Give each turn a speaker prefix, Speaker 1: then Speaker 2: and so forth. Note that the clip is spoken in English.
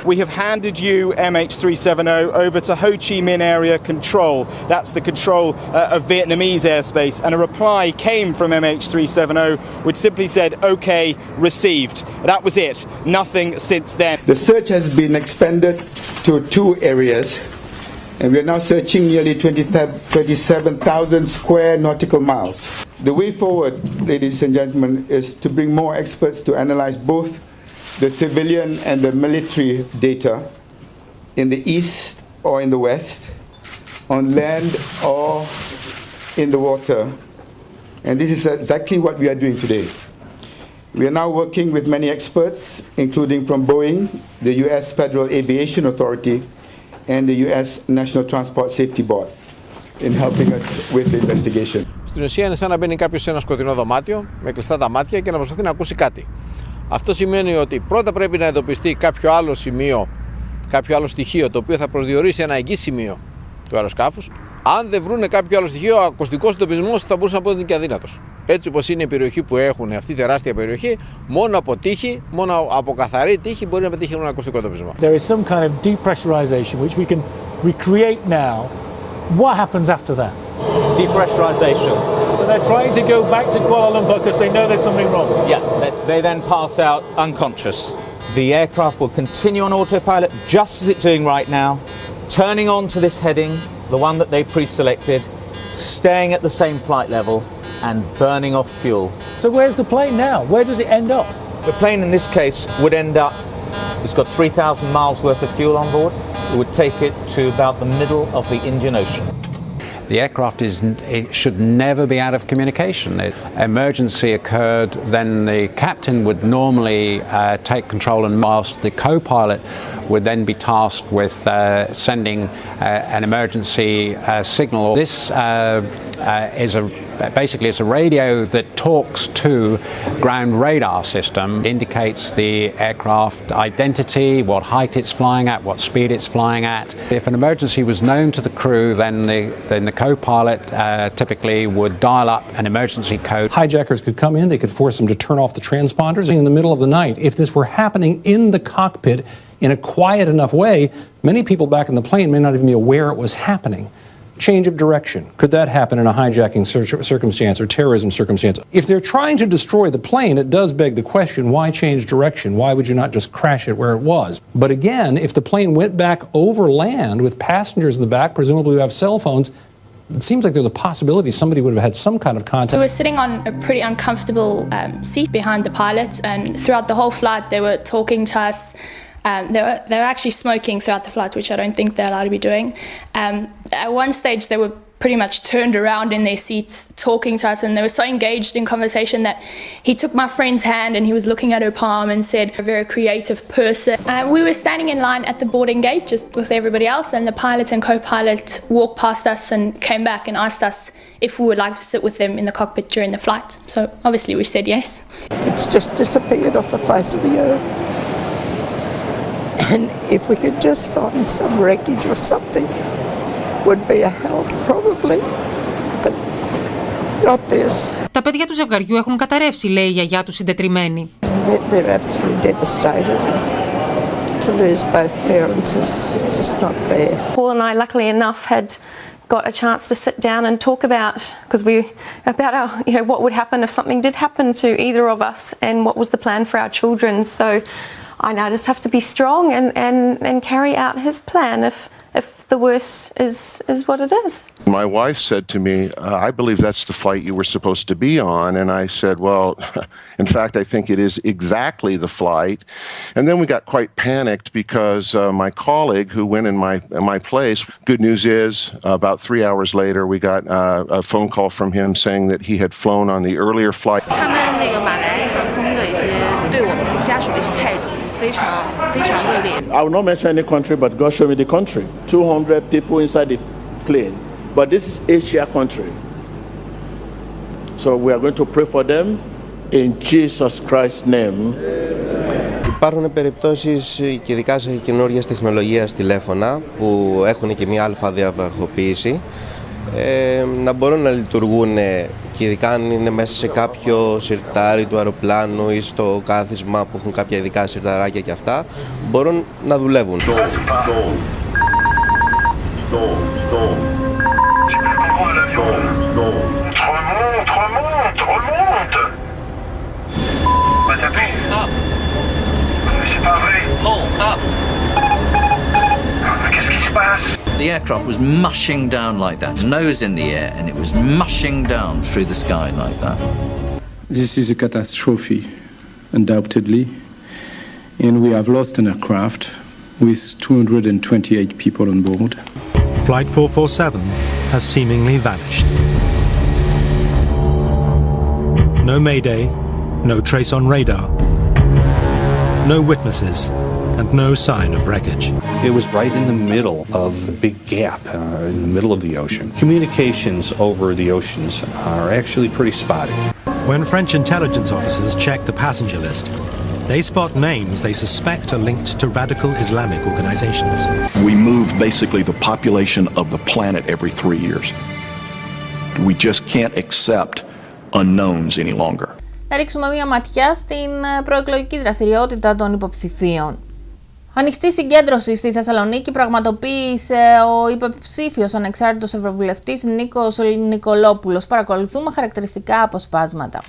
Speaker 1: We have handed you MH370 over to Ho Chi Minh Area Control. That's the control of Vietnamese airspace. And a reply came from MH370 which simply said, okay, received. That was it. Nothing since then.
Speaker 2: The search has been expanded to 2 areas. And we are now searching nearly 27,000 square nautical miles. The way forward, ladies and gentlemen, is to bring more experts to analyze both the civilian and the military data in the east or in the west, on land or in the water. And this is exactly what we are doing today. We are now working with many experts, including from Boeing, the U.S. Federal Aviation Authority, and the U.S. National Transport Safety Board in helping us with the investigation.
Speaker 3: Στην ουσία είναι σαν να μπαίνει κάποιος σε ένα σκοτεινό δωμάτιο με κλειστά τα μάτια και να προσπαθεί να ακούσει κάτι. Αυτό σημαίνει ότι πρώτα πρέπει να εντοπιστεί κάποιο άλλο σημείο, κάποιο άλλο στοιχείο το οποίο θα προσδιορίσει ένα εγγύ σημείο του αεροσκάφους. Αν δεν βρούνε κάποιο άλλο στοιχείο, ο ακουστικός εντοπισμός θα μπορούσε να πω ότι είναι και αδύνατος. Έτσι όπως είναι η περιοχή που έχουν, αυτή η τεράστια περιοχή, μόνο από τύχη, μόνο από καθαρή τύχη μπορεί να πετύχει έναν ακουστικό εντοπισμό.
Speaker 4: There is some kind of depressurization which we can recreate now. What happens after that?
Speaker 5: Depressurization.
Speaker 4: So they're trying to go back to Kuala Lumpur because they know there's something wrong?
Speaker 5: Yeah, they then pass out unconscious. The aircraft will continue on autopilot just as it's doing right now, turning on to this heading, the one that they pre-selected, staying at the same flight level and burning off fuel.
Speaker 4: So where's the plane now? Where does it end up?
Speaker 5: The plane in this case would end up, it's got 3,000 miles worth of fuel on board. It would take it to about the middle of the Indian Ocean.
Speaker 6: The aircraft should never be out of communication. If emergency occurred, then the captain would normally take control, and whilst the co-pilot would then be tasked with sending an emergency signal. This is basically a radio that talks to ground radar system, indicates the aircraft identity, what height it's flying at, what speed it's flying at. If an emergency was known to the crew, then the co-pilot typically would dial up an emergency code.
Speaker 7: Hijackers could come in, they could force them to turn off the transponders in the middle of the night. If this were happening in the cockpit in a quiet enough way, many people back in the plane may not even be aware it was happening. Change of direction. Could that happen in a hijacking circumstance or terrorism circumstance? If they're trying to destroy the plane, it does beg the question, why change direction? Why would you not just crash it where it was? But again, if the plane went back over land with passengers in the back, presumably who have cell phones, it seems like there's a possibility somebody would have had some kind of contact.
Speaker 8: We were sitting on a pretty uncomfortable seat behind the pilot, and throughout the whole flight they were talking to us. They were actually smoking throughout the flight, which I don't think they're allowed to be doing. At one stage they were pretty much turned around in their seats talking to us, and they were so engaged in conversation that he took my friend's hand and he was looking at her palm and said, "A very creative person." We were standing in line at the boarding gate just with everybody else, and the pilot and co-pilot walked past us and came back and asked us if we would like to sit with them in the cockpit during the flight. So obviously we said yes.
Speaker 9: It's just disappeared off the face of the earth. And if we could just find some wreckage or something, would be a help probably, but not this.
Speaker 10: Τα παιδιά του ζευγαριού έχουν καταρρεύσει, λέει η γιαγιά του συντετριμμένη.
Speaker 9: They're absolutely devastated. To lose both parents is just not fair.
Speaker 11: Paul and I, luckily enough, had got a chance to sit down and talk about our, what would happen if something did happen to either of us, and what was the plan for our children. So I now just have to be strong and carry out his plan if the worst is what it is.
Speaker 12: My wife said to me, I believe that's the flight you were supposed to be on. And I said, well, in fact, I think it is exactly the flight. And then we got quite panicked because my colleague who went in my place, good news is about 3 hours later, we got a phone call from him saying that he had flown on the earlier flight.
Speaker 13: I will not mention any country, but God showed me the country. 200 people inside the plane. But this is Asia country. So we are going to pray for them in Jesus Christ's name.
Speaker 14: Υπάρχουν περιπτώσεις, και ειδικά σε καινούργιες τεχνολογίες τηλέφωνα, που έχουν και μια αλφα διαβαχοποίηση, να μπορούν να λειτουργούν και ειδικά αν είναι μέσα σε κάποιο σιρτάρι του αεροπλάνου ή στο κάθισμα που έχουν κάποια ειδικά σιρταράκια και αυτά, μπορούν να δουλεύουν.
Speaker 15: The aircraft was mushing down like that, nose in the air, and it was mushing down through the sky like that.
Speaker 16: This is a catastrophe, undoubtedly, and we have lost an aircraft with 228 people on board.
Speaker 17: Flight 447 has seemingly vanished. No mayday, no trace on radar, no witnesses, and no sign of wreckage.
Speaker 18: It was right in the middle of the big gap, in the middle of the ocean. Communications over the oceans are actually pretty spotty.
Speaker 17: When French intelligence officers check the passenger list, they spot names they suspect are linked to radical Islamic organizations.
Speaker 19: We move basically the population of the planet every 3 years. We just can't accept unknowns any longer.
Speaker 20: Να ρίξουμε μια ματιά στην προεκλογική δραστηριότητα των υποψηφίων. Ανοιχτή συγκέντρωση στη Θεσσαλονίκη πραγματοποίησε ο υποψήφιος ανεξάρτητος ευρωβουλευτής Νίκος Νικολόπουλος. Παρακολουθούμε χαρακτηριστικά αποσπάσματα.